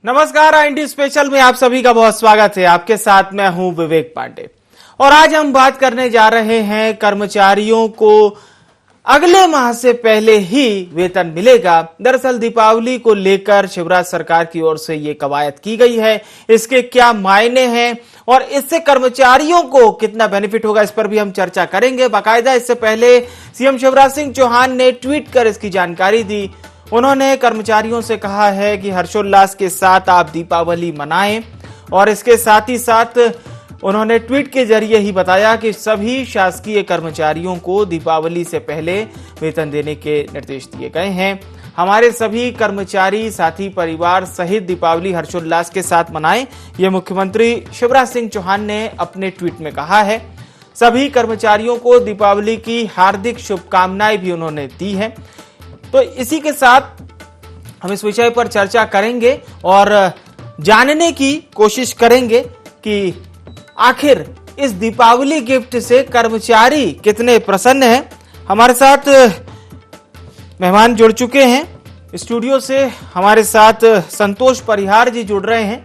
नमस्कार, IND special में आप सभी का बहुत स्वागत है। आपके साथ मैं हूं विवेक पांडे और आज हम बात करने जा रहे हैं कर्मचारियों को अगले माह से पहले ही वेतन मिलेगा। दरअसल दीपावली को लेकर शिवराज सरकार की ओर से ये कवायद की गई है। इसके क्या मायने हैं और इससे कर्मचारियों को कितना बेनिफिट होगा, इस पर भी हम चर्चा करेंगे। बाकायदा इससे पहले सीएम शिवराज सिंह चौहान ने ट्वीट कर इसकी जानकारी दी। उन्होंने कर्मचारियों से कहा है कि हर्षोल्लास के साथ आप दीपावली मनाएं और इसके साथ ही साथ उन्होंने ट्वीट के जरिए ही बताया कि सभी शासकीय कर्मचारियों को दीपावली से पहले वेतन देने के निर्देश दिए गए हैं। हमारे सभी कर्मचारी साथी परिवार सहित दीपावली हर्षोल्लास के साथ मनाएं, यह मुख्यमंत्री शिवराज सिंह चौहान ने अपने ट्वीट में कहा है। सभी कर्मचारियों को दीपावली की हार्दिक शुभकामनाएं भी उन्होंने दी है। तो इसी के साथ हम इस विषय पर चर्चा करेंगे और जानने की कोशिश करेंगे कि आखिर इस दीपावली गिफ्ट से कर्मचारी कितने प्रसन्न हैं। हमारे साथ मेहमान जुड़ चुके हैं स्टूडियो से। हमारे साथ संतोष परिहार जी जुड़ रहे हैं,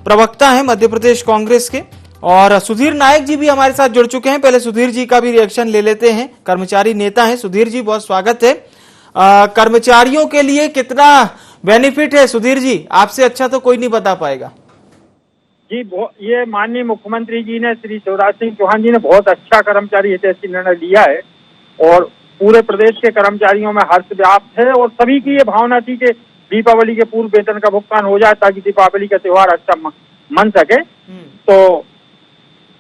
प्रवक्ता हैं मध्य प्रदेश कांग्रेस के, और सुधीर नायक जी भी हमारे साथ जुड़ चुके हैं। पहले सुधीर जी का भी रिएक्शन ले लेते हैं, कर्मचारी नेता हैं। सुधीर जी, बहुत स्वागत है। कर्मचारियों के लिए कितना बेनिफिट है सुधीर जी, आपसे अच्छा तो कोई नहीं बता पाएगा। जी, ये माननीय मुख्यमंत्री जी ने, श्री शिवराज सिंह चौहान जी ने बहुत अच्छा कर्मचारी हितैषी निर्णय लिया है और पूरे प्रदेश के कर्मचारियों में हर्ष व्याप्त है और सभी की ये भावना थी कि दीपावली के पूर्व वेतन का भुगतान हो जाए ताकि दीपावली का त्योहार अच्छा मन सके। तो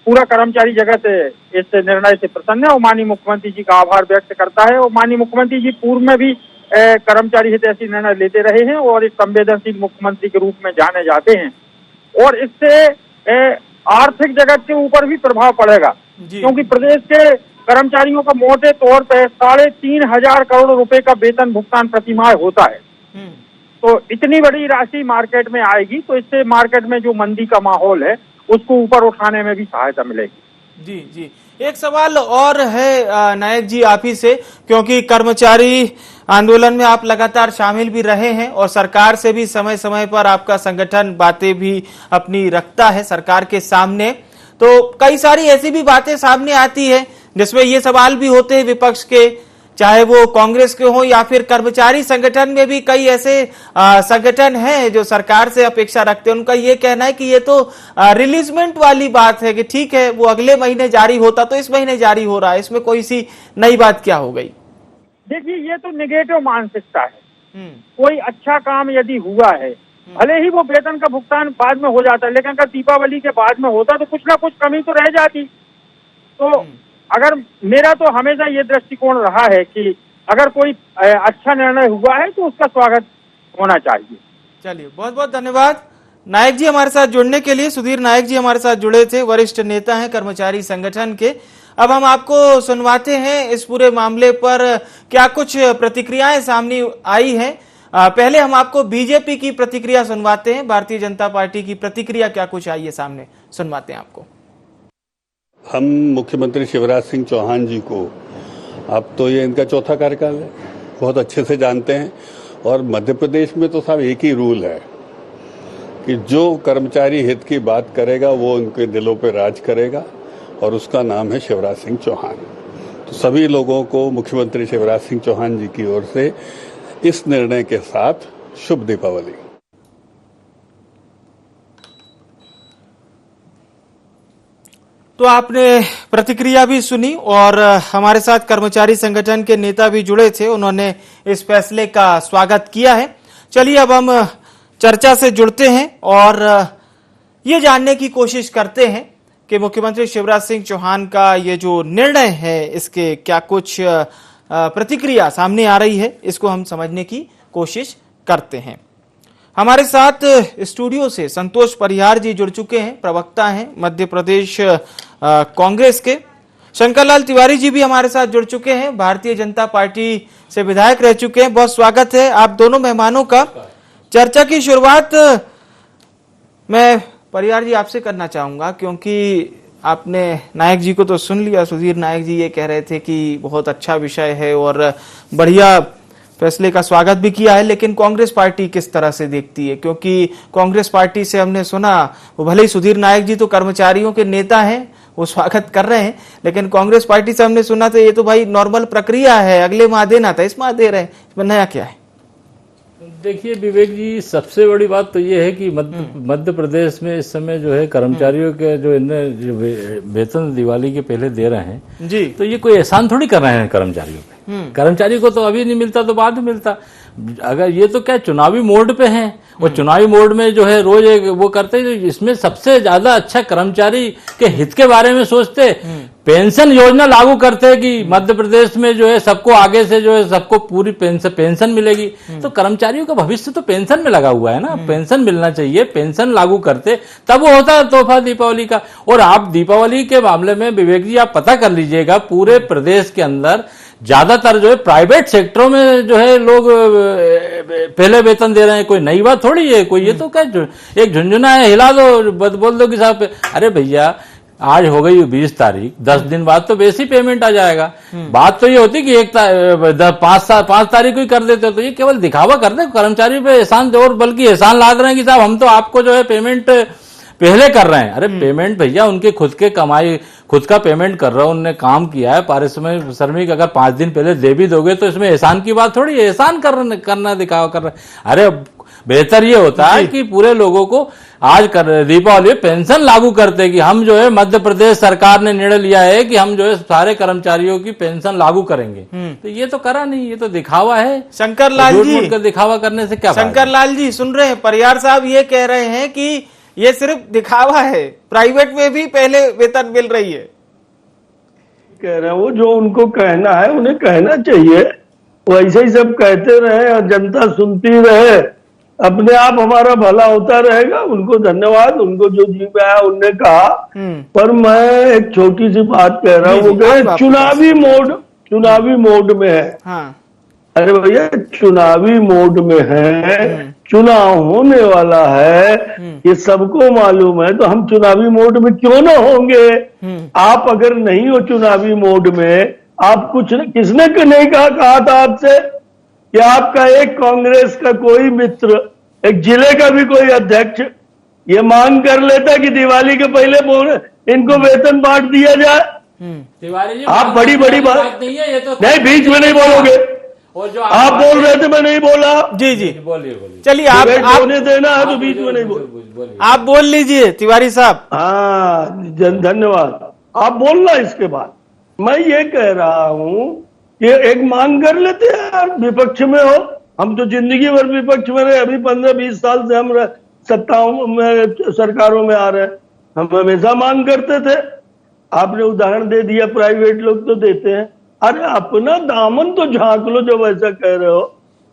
पूरा कर्मचारी जगत इस निर्णय से प्रसन्न है और माननीय मुख्यमंत्री जी का आभार व्यक्त करता है। और माननीय मुख्यमंत्री जी पूर्व में भी कर्मचारी हितैषी निर्णय लेते रहे हैं और एक संवेदनशील मुख्यमंत्री के रूप में जाने जाते हैं और इससे आर्थिक जगत के ऊपर भी प्रभाव पड़ेगा, क्योंकि प्रदेश के कर्मचारियों का मोटे तौर पर 3,500 करोड़ रुपए का वेतन भुगतान प्रति माह होता है। तो इतनी बड़ी राशि मार्केट में आएगी तो इससे मार्केट में जो मंदी का माहौल है उसको ऊपर उठाने में भी सहायता मिलेगी। जी जी, एक सवाल और है नायक जी आप ही से, क्योंकि कर्मचारी आंदोलन में आप लगातार शामिल भी रहे हैं और सरकार से भी समय समय पर आपका संगठन बातें भी अपनी रखता है सरकार के सामने। तो कई सारी ऐसी भी बातें सामने आती है जिसमें ये सवाल भी होते हैं विपक्ष के, चाहे वो कांग्रेस के हो या फिर कर्मचारी संगठन में भी कई ऐसे संगठन हैं जो सरकार से अपेक्षा रखते हैं। उनका ये कहना है कि ये तो रिलीजमेंट वाली बात है कि ठीक है वो अगले महीने जारी होता तो इस महीने जारी हो रहा है, इसमें कोई सी नई बात क्या हो गई। देखिए, ये तो निगेटिव मानसिकता है। कोई अच्छा काम यदि हुआ है, भले ही वो वेतन का भुगतान बाद में हो जाता है, लेकिन अगर दीपावली के बाद में होता तो कुछ ना कुछ कमी तो रह जाती। तो अगर मेरा तो हमेशा ये दृष्टिकोण रहा है कि अगर कोई अच्छा निर्णय हुआ है तो उसका स्वागत होना चाहिए। चलिए, बहुत बहुत धन्यवाद नायक जी हमारे साथ जुड़ने के लिए। सुधीर नायक जी हमारे साथ जुड़े थे, वरिष्ठ नेता हैं कर्मचारी संगठन के। अब हम आपको सुनवाते हैं इस पूरे मामले पर क्या कुछ प्रतिक्रियाएं सामने आई हैं। पहले हम आपको बीजेपी की प्रतिक्रिया सुनवाते हैं, भारतीय जनता पार्टी की प्रतिक्रिया क्या कुछ आई है सामने, सुनवाते हैं आपको। हम मुख्यमंत्री शिवराज सिंह चौहान जी को, अब तो ये इनका चौथा कार्यकाल है, बहुत अच्छे से जानते हैं और मध्य प्रदेश में तो साहब एक ही रूल है कि जो कर्मचारी हित की बात करेगा वो उनके दिलों पे राज करेगा और उसका नाम है शिवराज सिंह चौहान। तो सभी लोगों को मुख्यमंत्री शिवराज सिंह चौहान जी की ओर से इस निर्णय के साथ शुभ दीपावली। तो आपने प्रतिक्रिया भी सुनी और हमारे साथ कर्मचारी संगठन के नेता भी जुड़े थे, उन्होंने इस फैसले का स्वागत किया है। चलिए अब हम चर्चा से जुड़ते हैं और ये जानने की कोशिश करते हैं कि मुख्यमंत्री शिवराज सिंह चौहान का ये जो निर्णय है इसके क्या कुछ प्रतिक्रिया सामने आ रही है, इसको हम समझने की कोशिश करते हैं। हमारे साथ स्टूडियो से संतोष परिहार जी जुड़ चुके हैं, प्रवक्ता हैं मध्य प्रदेश कांग्रेस के। शंकरलाल तिवारी जी भी हमारे साथ जुड़ चुके हैं, भारतीय जनता पार्टी से विधायक रह चुके हैं। बहुत स्वागत है आप दोनों मेहमानों का। चर्चा की शुरुआत मैं परिहार जी आपसे करना चाहूंगा, क्योंकि आपने नायक जी को तो सुन लिया। सुधीर नायक जी ये कह रहे थे कि बहुत अच्छा विषय है और बढ़िया फैसले का स्वागत भी किया है, लेकिन कांग्रेस पार्टी किस तरह से देखती है? क्योंकि कांग्रेस पार्टी से हमने सुना, वो भले ही सुधीर नायक जी तो कर्मचारियों के नेता हैं, वो स्वागत कर रहे हैं, लेकिन कांग्रेस पार्टी से हमने सुना था ये तो भाई नॉर्मल प्रक्रिया है, अगले माह देना था, इस माह दे रहे हैं, इसमें नया क्या है? देखिए विवेक जी, सबसे बड़ी बात तो ये है कि मध्य प्रदेश में इस समय जो है कर्मचारियों के जो वेतन दिवाली के पहले दे रहे हैं जी, तो ये कोई एहसान थोड़ी कर रहे हैं कर्मचारियों पे। कर्मचारी को तो अभी नहीं मिलता तो बाद में मिलता। अगर ये तो क्या चुनावी मोड पे हैं, और चुनावी मोड में जो है रोज एक वो करते हैं, इसमें सबसे ज्यादा अच्छा कर्मचारी के हित के बारे में सोचते, पेंशन योजना लागू करते कि मध्य प्रदेश में जो है सबको आगे से जो है सबको पूरी पेंशन मिलेगी। तो कर्मचारियों का भविष्य तो पेंशन में लगा हुआ है ना, पेंशन मिलना चाहिए, पेंशन लागू करते तब वो होता है तोहफा दीपावली का। और आप दीपावली के मामले में विवेक जी आप पता कर लीजिएगा, पूरे प्रदेश के अंदर ज्यादातर जो है प्राइवेट सेक्टरों में जो है लोग पहले वेतन दे रहे हैं। कोई नई बात थोड़ी है, कोई ये तो क्या एक झुंझुना है, हिला दो, बोल दो कि साहब अरे भैया आज हो गई 20 तारीख, 10 दिन बाद तो बेसी पेमेंट आ जाएगा। बात तो ये होती कि 5 तारीख को ही कर देते हो, तो ये केवल दिखावा कर दे, कर्मचारी पे एहसान दे, और बल्कि एहसान लाद रहे हैं कि साहब हम तो आपको जो है पेमेंट पहले कर रहे हैं। अरे पेमेंट भैया उनके खुद के कमाई, खुद का पेमेंट कर रहा है, उन्होंने काम किया है, पारिश्रमिक श्रमिक अगर 5 दिन पहले दे भी दोगे तो इसमें एहसान की बात थोड़ी है, एहसान करना दिखावा कर रहा है। अरे बेहतर ये होता है कि पूरे लोगों को आज कर दीपावली पेंशन लागू करते कि हम जो है मध्य प्रदेश सरकार ने निर्णय लिया है कि हम जो है सारे कर्मचारियों की पेंशन लागू करेंगे। तो ये तो करा नहीं, ये तो दिखावा है। शंकर लाल जी, दिखावा करने से क्या? शंकर लाल जी सुन रहे हैं, परियार साहब ये कह रहे हैं कि ये सिर्फ दिखावा है, प्राइवेट में भी पहले वेतन मिल रही है। कह रहे हैं वो जो उनको कहना है उन्हें कहना चाहिए, वो ऐसे ही सब कहते रहे और जनता सुनती रहे, अपने आप हमारा भला होता रहेगा। उनको धन्यवाद, उनको जो जी में आया उनने कहा। पर मैं एक छोटी सी बात कह रहा हूँ, वो कह रहे चुनावी मोड में है। हाँ। अरे भैया चुनावी मोड में है, चुनाव होने वाला है, ये सबको मालूम है, तो हम चुनावी मोड में क्यों ना होंगे? आप अगर नहीं हो चुनावी मोड में, आप किसने नहीं कहा था आपसे कि आपका एक कांग्रेस का कोई मित्र, एक जिले का भी कोई अध्यक्ष ये मांग कर लेता कि दिवाली के पहले इनको वेतन बांट दिया जाए? तिवारी जी आप बड़ी बात नहीं है ये तो, नहीं बीच में नहीं बोलोगे, और जो आप बोल रहे थे मैं नहीं बोला। जी जी बोलिए चलिए, आप होने देना है तो बीच में नहीं बोल, आप बोल लीजिए तिवारी साहब। हाँ धन्यवाद, आप बोलना इसके बाद। मैं ये कह रहा हूँ कि एक मांग कर लेते हैं यार, विपक्ष में हो, हम तो जिंदगी भर विपक्ष में रहे, अभी 15-20 साल से हम सत्ताओं में सरकारों में आ रहे हैं, हम हमेशा मांग करते थे। आपने उदाहरण दे दिया, प्राइवेट लोग तो देते हैं। अरे अपना दामन तो झांक लो जब ऐसा कह रहे हो।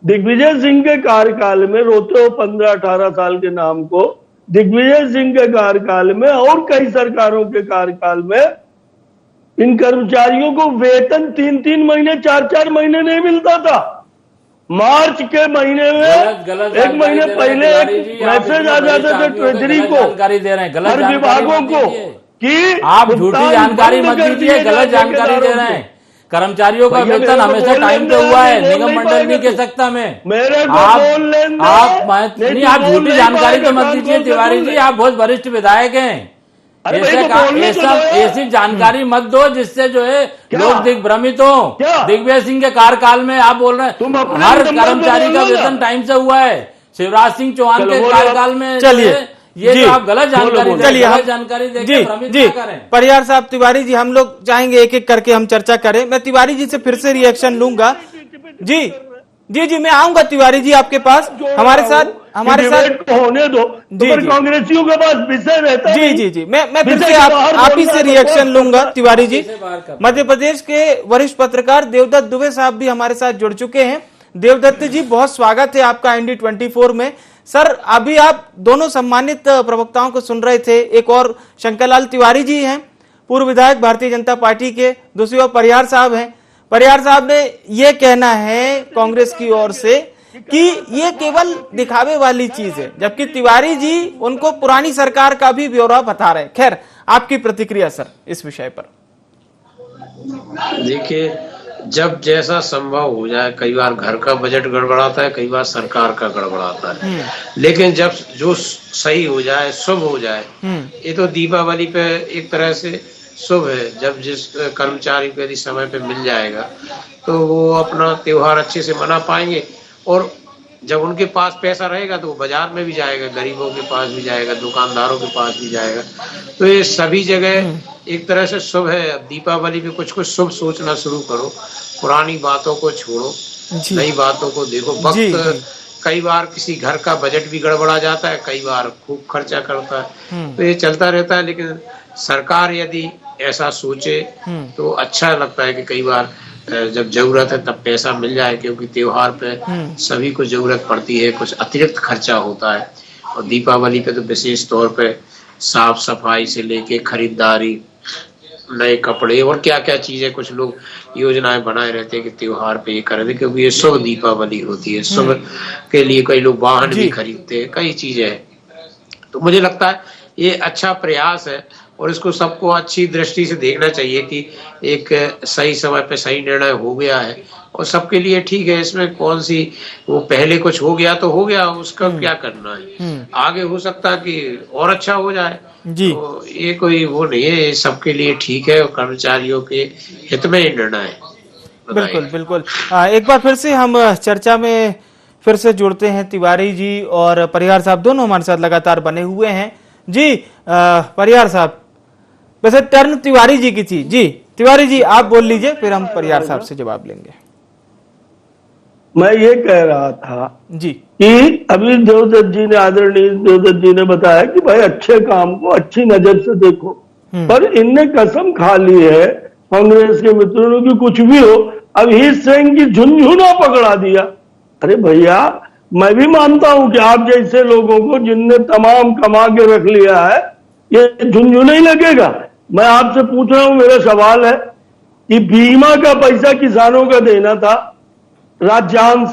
दिग्विजय सिंह के कार्यकाल में रोते हो 15-18 साल के नाम को, दिग्विजय सिंह के कार्यकाल में और कई सरकारों के कार्यकाल में इन कर्मचारियों को वेतन 3-3 महीने 4-4 महीने नहीं मिलता था। मार्च के महीने में एक महीने पहले एक मैसेज आ जाते थे ट्रेजरी को, जानकारी दे रहे हैं, गलत हर विभागों को कि आप झूठी जानकारी मत दीजिए, गलत जानकारी दे रहे हैं। कर्मचारियों का वेतन हमेशा टाइम पे हुआ है, निगम मंडल नहीं कह सकता मैं। आप झूठी जानकारी तो मत दीजिए तिवारी जी, आप बहुत वरिष्ठ विधायक हैं। ऐसी जानकारी मत दो जिससे जो है लोग दिग्भ्रमित हो। दिग्विजय सिंह के कार्यकाल में आप बोल रहे हैं हर कर्मचारी का वेतन टाइम से हुआ है, शिवराज सिंह चौहान के कार्यकाल में चलिए ये जो आप गलत जानकारी चलिए गलत जानकारी देके भ्रमित ना करें। परियार साहब, तिवारी जी, हम लोग चाहेंगे एक एक करके हम चर्चा करें। मैं तिवारी जी से फिर से रिएक्शन लूंगा। जी मैं आऊंगा तिवारी जी आपके पास, हमारे साथ होने दो जी, कांग्रेसियों के पास विषय रहता है। जी मैं फिर से आप ही से रिएक्शन लूंगा तिवारी जी। मध्य प्रदेश के वरिष्ठ पत्रकार देवदत्त दुबे साहब भी हमारे साथ जुड़ चुके हैं। देवदत्त जी, बहुत स्वागत है आपका ND24 में। सर, अभी आप दोनों सम्मानित प्रवक्ताओं को सुन रहे थे, एक और शंकरलाल तिवारी जी हैं, पूर्व विधायक भारतीय जनता पार्टी के, दूसरी ओर परियार साहब हैं। परियार साहब ने यह कहना है कांग्रेस की ओर से कि ये केवल दिखावे वाली चीज है, जबकि तिवारी जी उनको पुरानी सरकार का भी ब्यौरा बता रहे हैं। खैर, आपकी प्रतिक्रिया सर इस विषय पर? देखिए, जब जैसा संभव हो जाए, कई बार घर का बजट गड़बड़ाता है, कई बार सरकार का गड़बड़ाता है, लेकिन जब जो सही हो जाए, शुभ हो जाए, ये तो दीपावली पे एक तरह से शुभ है। जब जिस कर्मचारी को यदि समय पे मिल जाएगा तो वो अपना त्योहार अच्छे से मना पाएंगे, और जब उनके पास पैसा रहेगा तो वो बाजार में भी जाएगा, गरीबों के पास भी जाएगा, दुकानदारों के पास भी जाएगा। तो ये सभी जगह एक तरह से शुभ है। अब दीपावली पे कुछ कुछ शुभ सोचना शुरू करो, पुरानी बातों को छोड़ो, नई बातों को देखो। वक्त कई बार किसी घर का बजट भी गड़बड़ा जाता है, कई बार खूब खर्चा करता है, तो ये चलता रहता है। लेकिन सरकार यदि ऐसा सोचे तो अच्छा लगता है कि कई बार जब जरूरत है तब पैसा मिल जाए, क्योंकि त्योहार पे सभी को जरूरत पड़ती है, कुछ अतिरिक्त खर्चा होता है। और दीपावली पे तो विशेष तौर पे साफ सफाई से लेके खरीदारी, नए कपड़े और क्या क्या चीजें, कुछ लोग योजनाएं बनाए रहते हैं कि त्योहार पे ये करें, क्योंकि ये शुभ दीपावली होती है। शुभ के लिए कई लोग वाहन भी खरीदते हैं, कई चीजें हैं। तो मुझे लगता है ये अच्छा प्रयास है और इसको सबको अच्छी दृष्टि से देखना चाहिए कि एक सही समय पे सही निर्णय हो गया है और सबके लिए ठीक है। इसमें कौन सी, वो पहले कुछ हो गया तो हो गया, उसका क्या करना है, आगे हो सकता है कि और अच्छा हो जाए जी। तो ये कोई वो नहीं है, सबके लिए ठीक है और कर्मचारियों के हित में ये निर्णय है। बिल्कुल बिल्कुल। एक बार फिर से हम चर्चा में फिर से जुड़ते हैं। तिवारी जी और परिहार साहब दोनों हमारे साथ लगातार बने हुए हैं जी। परिहार साहब, वैसे टर्न तिवारी जी की थी जी। तिवारी जी आप बोल लीजिए, फिर हम परिहार साहब से जवाब लेंगे। मैं ये कह रहा था जी कि अभी देवदत्त जी ने, आदरणीय देवदत्त जी ने बताया कि भाई अच्छे काम को अच्छी नजर से देखो, पर इनने कसम खा ली है कांग्रेस के मित्रों ने कि कुछ भी हो, अब ही सिंह की झुनझुना पकड़ा दिया। अरे भैया, मैं भी मानता हूं कि आप जैसे लोगों को जिनने तमाम कमा के रख लिया है, ये झुनझुना ही लगेगा। मैं आपसे पूछ रहा हूं, मेरा सवाल है कि बीमा का पैसा किसानों का देना था, राज्यांश,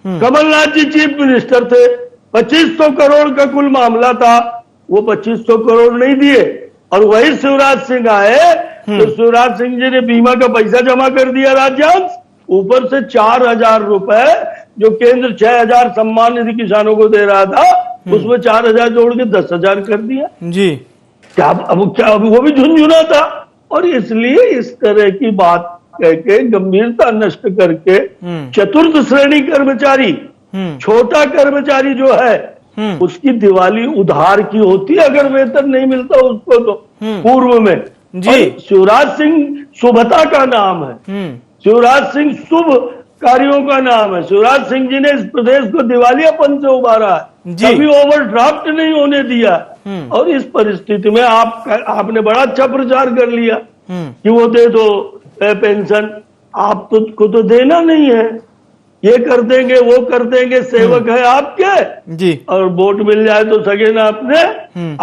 कमलनाथ जी चीफ मिनिस्टर थे, 2500 करोड़ का कुल मामला था, वो 2500 करोड़ नहीं दिए और वही शिवराज सिंह आए तो शिवराज सिंह जी ने बीमा का पैसा जमा कर दिया राज्यांश, ऊपर से 4000 रुपए जो केंद्र 6000 सम्मान निधि किसानों को दे रहा था, उसमें 4000 जोड़ के 10,000 कर दिया जी। क्या अब वो भी झुनझुना था। और इसलिए इस तरह की बात कह के गंभीरता नष्ट करके चतुर्थ श्रेणी कर्मचारी, छोटा कर्मचारी जो है, उसकी दिवाली उधार की होती है अगर वेतन नहीं मिलता उसको तो पूर्व में जी। शिवराज सिंह शुभता का नाम है, शिवराज सिंह शुभ कार्यों का नाम है। शिवराज सिंह जी ने इस प्रदेश को दिवालियापन से उबारा है, कभी ओवरड्राफ्ट नहीं होने दिया। और इस परिस्थिति में आपने बड़ा अच्छा प्रचार कर लिया कि वो दे दो पेंशन, आप को तो देना नहीं है, ये कर देंगे वो कर देंगे, सेवक है आपके जी, और वोट मिल जाए तो सगे ना अपने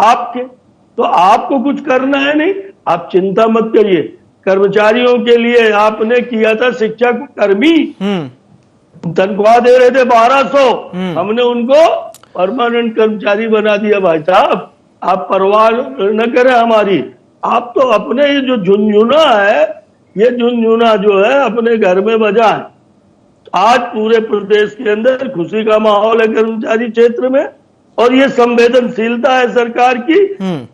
आपके, तो आपको कुछ करना है नहीं। आप चिंता मत करिए, कर्मचारियों के लिए आपने किया था शिक्षक कर्मी, तनख्वाह दे रहे थे 1200, हमने उनको परमानेंट कर्मचारी बना दिया। भाई साहब, आप परवाह न करें हमारी, आप तो अपने ये जो झुनझुना है, ये झुनझुना जो है अपने घर में बजाएं। आज पूरे प्रदेश के अंदर खुशी का माहौल है कर्मचारी क्षेत्र में, और ये संवेदनशीलता है सरकार की।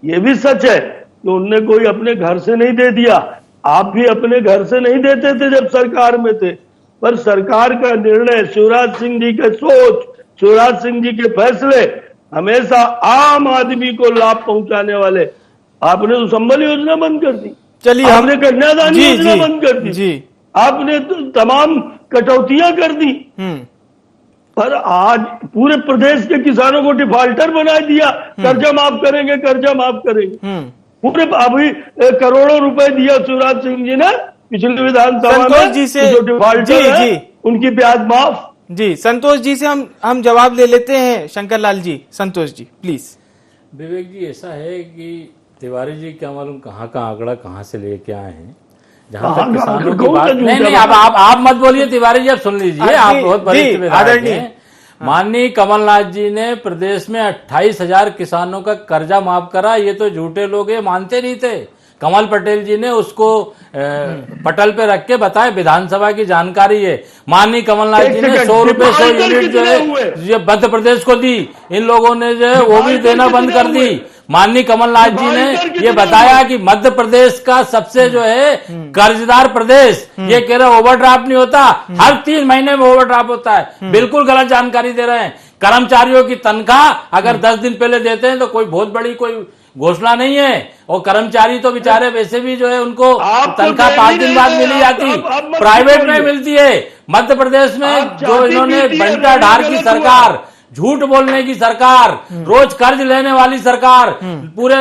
ये भी सच है कि उनने कोई अपने घर से नहीं दे दिया, आप भी अपने घर से नहीं देते थे जब सरकार में थे, पर सरकार का निर्णय, शिवराज सिंह जी के सोच, शिवराज सिंह जी के फैसले हमेशा आम आदमी को लाभ पहुंचाने वाले। आपने तो संबल योजना बंद कर दी, चलिए आपने कन्यादान योजना बंद कर दी जी, आपने तो तमाम कटौतियां कर दी, पर आज पूरे प्रदेश के किसानों को डिफाल्टर बना दिया। कर्जा माफ करेंगे, कर्जा माफ करेंगे, पूरे अभी करोड़ों रुपए दिया शिवराज सिंह जी ने पिछले विधानसभा में जी से, जो डिफाल्टर है उनकी ब्याज माफ जी। संतोष जी से हम जवाब ले लेते हैं। शंकर लाल जी, संतोष जी प्लीज। विवेक जी, ऐसा है कि तिवारी जी क्या मालूम कहाँ का आंकड़ा कहाँ से लेके आए हैं, जहाँ तक किसानों की बात नहीं, आप मत बोलिए तिवारी जी, आप सुन लीजिए, आप बहुत बड़े आदरणीय। माननीय कमलनाथ जी ने प्रदेश में 28,000 किसानों का कर्जा माफ करा। ये तो झूठे लोग ये मानते नहीं थे, कमल पटेल जी ने उसको पटल पे रख के बताया, विधानसभा की जानकारी है। माननीय कमलनाथ जी ने 100 रुपए 100 यूनिट जो है ये मध्य प्रदेश को दी, इन लोगों ने जो है वो भी देना बंद कर दी। माननीय कमलनाथ जी ने ये बताया कि मध्य प्रदेश का सबसे जो है कर्जदार प्रदेश, ये कह रहे ओवरड्राफ्ट नहीं होता, हर 3 महीने में ओवरड्राफ्ट होता है। बिल्कुल गलत जानकारी दे रहे हैं। कर्मचारियों की तनख्वाह अगर 10 दिन पहले देते हैं तो कोई बहुत बड़ी कोई घोषणा नहीं है, और कर्मचारी तो बेचारे वैसे भी जो है उनको तनख्वाह 5 दिन बाद मिली जाती, प्राइवेट में मिलती है। मध्य प्रदेश में जो इन्होंने बंटा ढार की सरकार, झूठ बोलने की सरकार, रोज कर्ज लेने वाली सरकार, पूरे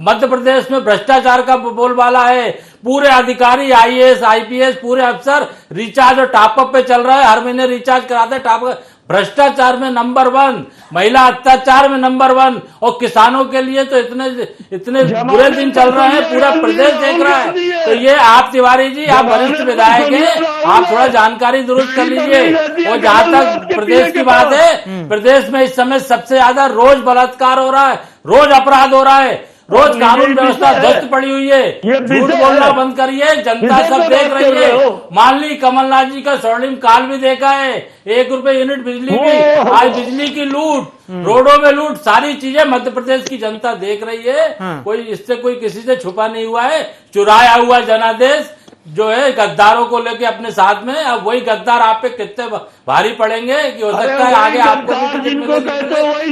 मध्य प्रदेश में भ्रष्टाचार का बोलबाला है। पूरे अधिकारी आईएएस आईपीएस पूरे अफसर रिचार्ज और टॉपअप पे चल रहा है, हर महीने रिचार्ज कराते हैं, टॉपअप। भ्रष्टाचार में नंबर 1, महिला अत्याचार में नंबर 1, और किसानों के लिए तो इतने बुरे दिन चल रहे हैं, पूरा प्रदेश देख रहा है। तो ये आप तिवारी जी, आप वरिष्ठ विधायक हैं, आप थोड़ा जानकारी दुरुस्त कर लीजिए। और जहां तक प्रदेश की बात है, प्रदेश में इस समय सबसे ज्यादा रोज बलात्कार हो रहा है, रोज अपराध हो रहा है, रोज कानून व्यवस्था ध्वस्त पड़ी हुई है। झूठ बोलना बंद करिए, जनता सब देख रही है। माननीय कमलनाथ जी का स्वर्णिम काल भी देखा है, 1 रुपए यूनिट बिजली की, आज बिजली की लूट, रोडों में लूट, सारी चीजें मध्य प्रदेश की जनता देख रही है। कोई इससे कोई किसी से छुपा नहीं हुआ है। चुराया हुआ जनादेश जो है गद्दारों को लेके अपने साथ में, अब वही गद्दार आप पे कितने भारी पड़ेंगे कि हो सकता है आगे आपको भी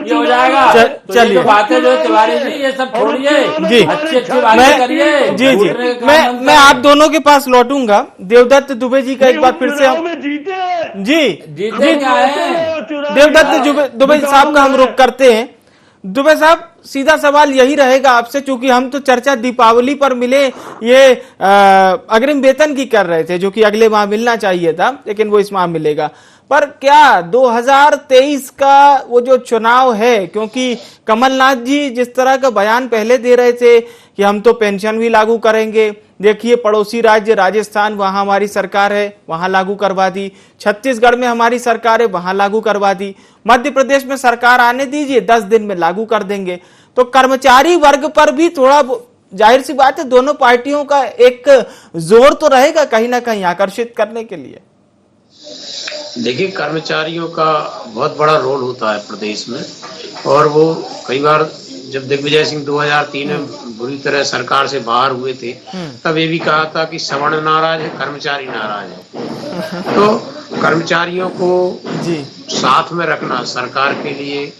ये हो जाएगा। चलिए तो बातें जो तिवारी जी ये सब छोड़िए जी, अच्छी बातें करिए जी जी। मैं आप दोनों के पास लौटूंगा। देवदत्त दुबे जी का एक बार फिर से हम जीते क्या है, देवदत्त दुबे साहब का हम रुख करते हैं। दुबे साहब, सीधा सवाल यही रहेगा आपसे, क्योंकि हम तो चर्चा दीपावली पर मिले ये अग्रिम वेतन की कर रहे थे, जो कि अगले माह मिलना चाहिए था, लेकिन वो इस माह मिलेगा। पर क्या 2023 का वो जो चुनाव है, क्योंकि कमलनाथ जी जिस तरह का बयान पहले दे रहे थे कि हम तो पेंशन भी लागू करेंगे, देखिए पड़ोसी राज्य राजस्थान, वहां हमारी सरकार है, वहां लागू करवा दी। छत्तीसगढ़ में हमारी सरकार है, वहां लागू करवा दी। मध्य प्रदेश में सरकार आने दीजिए, 10 दिन में लागू कर देंगे। तो कर्मचारी वर्ग पर भी थोड़ा, जाहिर सी बात है, दोनों पार्टियों का एक जोर तो रहेगा कहीं ना कहीं आकर्षित करने के लिए। देखिए, कर्मचारियों का बहुत बड़ा रोल होता है प्रदेश में, और वो कई बार जब दिग्विजय सिंह 2003 में बुरी तरह सरकार से बाहर हुए थे, तब ये भी कहा था कि सवर्ण नाराज है, कर्मचारी नाराज है। तो कर्मचारियों को साथ में रखना सरकार के लिए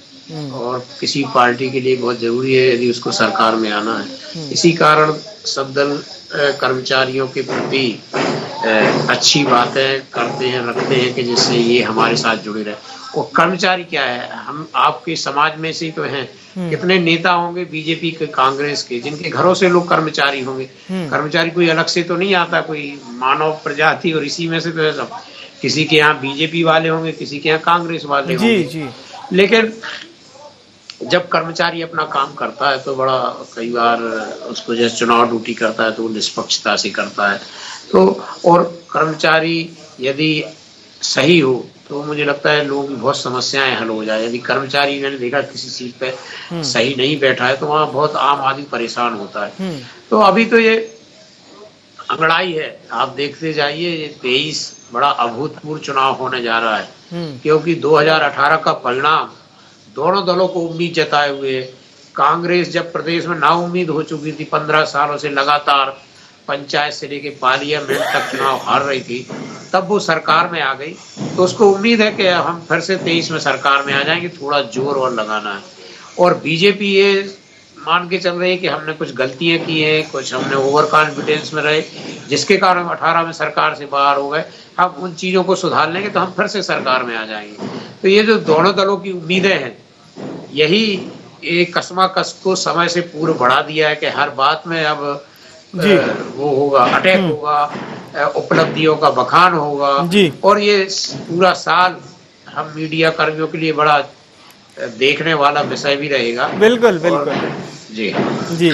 और किसी पार्टी के लिए बहुत जरूरी है, यदि उसको सरकार में आना है। इसी कारण सब दल कर्मचारियों के प्रति अच्छी बातें करते हैं, रखते हैं कि जिससे ये हमारे साथ जुड़े रहे। और कर्मचारी क्या है, हम आपके समाज में से तो हैं, कितने नेता होंगे बीजेपी के, कांग्रेस के, जिनके घरों से लोग कर्मचारी होंगे। कर्मचारी कोई अलग से तो नहीं आता, कोई मानव प्रजाति, और इसी में से तो है सब। किसी के यहाँ बीजेपी वाले होंगे, किसी के यहाँ कांग्रेस वाले होंगे। लेकिन जब कर्मचारी अपना काम करता है तो बड़ा, कई बार उसको जैसे चुनाव ड्यूटी करता है तो वो निष्पक्षता से करता है। तो और कर्मचारी यदि सही हो तो मुझे लगता है लोगों की बहुत समस्याएं हल हो जाए। यदि कर्मचारी, मैंने देखा किसी सीट पे सही नहीं बैठा है तो वहाँ बहुत आम आदमी परेशान होता है। तो अभी तो ये अंगड़ाई है, आप देखते जाइए, ये 23 बड़ा अभूतपूर्व चुनाव होने जा रहा है, क्योंकि 2018 का परिणाम दोनों दलों को उम्मीद जताए हुए। कांग्रेस जब प्रदेश में नाउम्मीद हो चुकी थी, 15 सालों से लगातार पंचायत से लेके पार्लियामेंट तक चुनाव हार रही थी, तब वो सरकार में आ गई, तो उसको उम्मीद है कि हम फिर से 23 में सरकार में आ जाएंगे, थोड़ा जोर और लगाना है। और बीजेपी ये मान के चल रही है कि हमने कुछ गलतियां की हैं, कुछ हमने ओवर कॉन्फिडेंस में रहे, जिसके कारण 18 में सरकार से बाहर हो गए। हम उन चीजों को सुधार लेंगे तो हम फिर से सरकार में आ जाएंगे। तो ये जो दोनों दलों की उम्मीदें हैं, यही एक कस्माकस को समय से पूर्व बढ़ा दिया है कि हर बात में अब वो होगा, अटैक होगा, उपलब्धियों का बखान होगा। और ये पूरा साल हम मीडिया कर्मियों के लिए बड़ा देखने वाला विषय भी रहेगा। बिल्कुल बिल्कुल जी जी।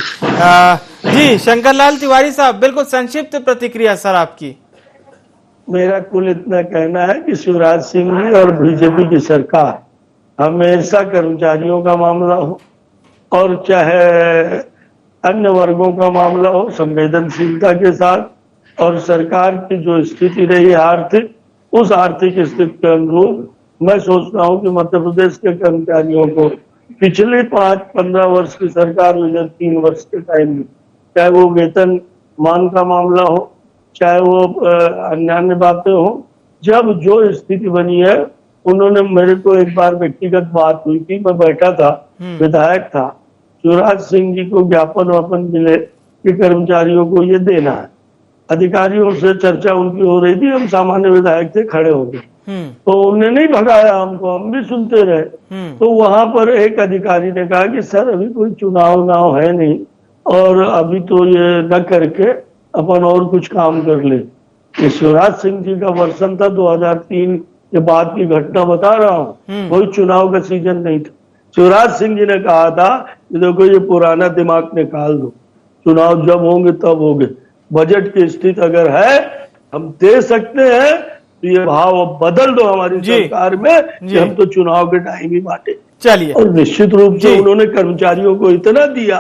जी शंकरलाल तिवारी साहब, बिल्कुल संक्षिप्त प्रतिक्रिया सर आपकी। मेरा कुल इतना कहना है कि शिवराज सिंह जी और बीजेपी की सरकार हमेशा कर्मचारियों का मामला हो, और चाहे अन्य वर्गों का मामला हो, संवेदनशीलता के साथ और सरकार की जो स्थिति रही आर्थिक, उस आर्थिक स्थिति के अनुरूप मैं सोचता हूँ कि मध्य प्रदेश के कर्मचारियों को पिछले 5-15 वर्ष की सरकार में, 3 वर्ष के टाइम में, चाहे वो वेतन मान का मामला हो, चाहे वो अन्य बातें हो, जब जो स्थिति बनी है, उन्होंने मेरे को एक बार व्यक्तिगत बात हुई थी, मैं बैठा था, विधायक था, शिवराज सिंह जी को ज्ञापन वापन मिले कि कर्मचारियों को ये देना है। अधिकारियों से चर्चा उनकी हो रही थी, हम सामान्य विधायक थे, खड़े हो गए, तो उन्हें नहीं भगाया हमको, हम भी सुनते रहे। तो वहां पर एक अधिकारी ने कहा कि सर अभी कोई चुनाव है नहीं, और अभी तो ये न करके अपन और कुछ काम कर ले। ये शिवराज सिंह जी का वर्षन था, 2003 के बाद की घटना बता रहा हूँ, कोई चुनाव का सीजन नहीं था। शिवराज सिंह जी ने कहा था कि देखो ये पुराना दिमाग निकाल दो, चुनाव जब होंगे तब होंगे, बजट की स्थिति अगर है हम दे सकते हैं तो ये भाव अब बदल दो हमारी सरकार में कि हम तो चुनाव के टाइम ही बांटे। चलिए, और निश्चित रूप से उन्होंने कर्मचारियों को इतना दिया,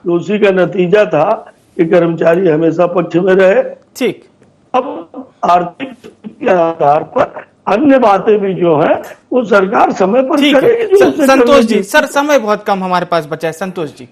तो उसी का नतीजा था कि कर्मचारी हमेशा पक्ष में रहे। ठीक, अब आर्थिक के आधार पर अन्य बातें भी जो है वो सरकार समय पर करेगी। संतोष जी, सर समय बहुत कम हमारे पास बचा है। संतोष जी,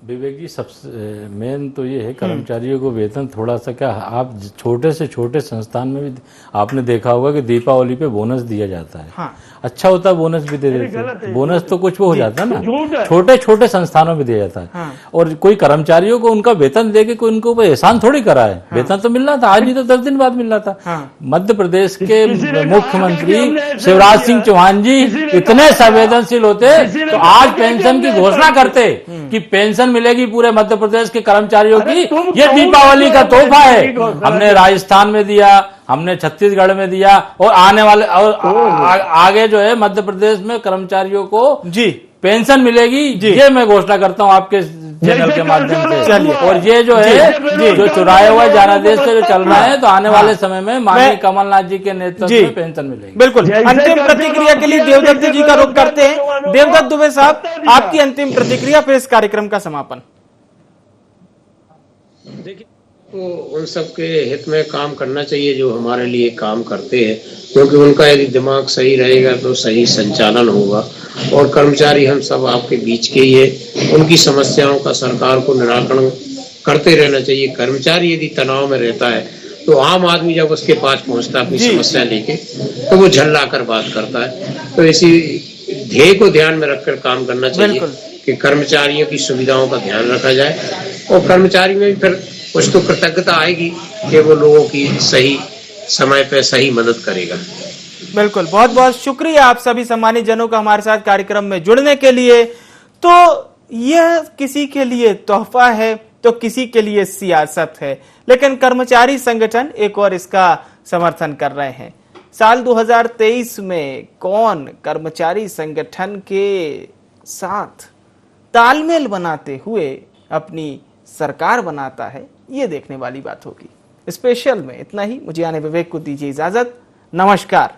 विवेक जी, सबसे मेन तो ये है कर्मचारियों को वेतन थोड़ा सा, क्या आप छोटे से छोटे संस्थान में भी आपने देखा होगा कि दीपावली पे बोनस दिया जाता है। हाँ। अच्छा होता है, बोनस भी दे देते हैं, बोनस तो कुछ वो हो जाता है ना, छोटे छोटे संस्थानों में दिया जाता है। हाँ। और कोई कर्मचारियों को उनका वेतन दे के कोई उनको ऊपर एहसान थोड़ी करा है। हाँ। वेतन तो मिल रहा था, आज नहीं तो 10 दिन बाद मिल रहा था। हाँ। मध्य प्रदेश के मुख्यमंत्री शिवराज सिंह चौहान जी इतने संवेदनशील होते तो आज पेंशन की घोषणा करते कि पेंशन मिलेगी पूरे मध्य प्रदेश के कर्मचारियों की। ये दीपावली का तोहफा है। हमने राजस्थान में दिया, हमने छत्तीसगढ़ में दिया, और आने वाले और आगे जो है मध्य प्रदेश में कर्मचारियों को जी पेंशन मिलेगी, ये मैं घोषणा करता हूँ आपके चैनल के माध्यम से। और ये जो है जो चुराया हुआ जनादेश से जो चल रहा है, तो आने वाले समय में माननीय कमलनाथ जी के नेतृत्व में पेंशन मिलेगी। बिल्कुल। अंतिम प्रतिक्रिया के लिए देवदत्त जी का रुख करते हैं। देवदत्त दुबे साहब, आपकी अंतिम प्रतिक्रिया फिर इस कार्यक्रम का समापन। देखिए, तो उन सबके हित में काम करना चाहिए जो हमारे लिए काम करते हैं, क्योंकि उनका यदि दिमाग सही रहेगा तो सही संचालन होगा। और कर्मचारी हम सब आपके बीच के ही है, उनकी समस्याओं का सरकार को निराकरण करते रहना चाहिए। कर्मचारी यदि तनाव में रहता है तो आम आदमी जब उसके पास पहुंचता है अपनी समस्या लेके, तो वो झल्ला कर बात करता है। तो इसी ध्येय को ध्यान में रखकर काम करना चाहिए कि कर्मचारियों की सुविधाओं का ध्यान रखा जाए, और कर्मचारी में भी फिर कुछ तो कृतज्ञता आएगी कि वो लोगों की सही समय पे सही मदद करेगा। बिल्कुल, बहुत बहुत शुक्रिया आप सभी सम्मानित जनों का हमारे साथ कार्यक्रम में जुड़ने के लिए। तो यह किसी के लिए तोहफा है तो किसी के लिए सियासत है, लेकिन कर्मचारी संगठन एक और इसका समर्थन कर रहे हैं। साल 2023 में कौन कर्मचारी संगठन के साथ तालमेल बनाते हुए अपनी सरकार बनाता है, ये देखने वाली बात होगी। स्पेशल में इतना ही। मुझे आने विवेक को दीजिए इजाजत। नमस्कार।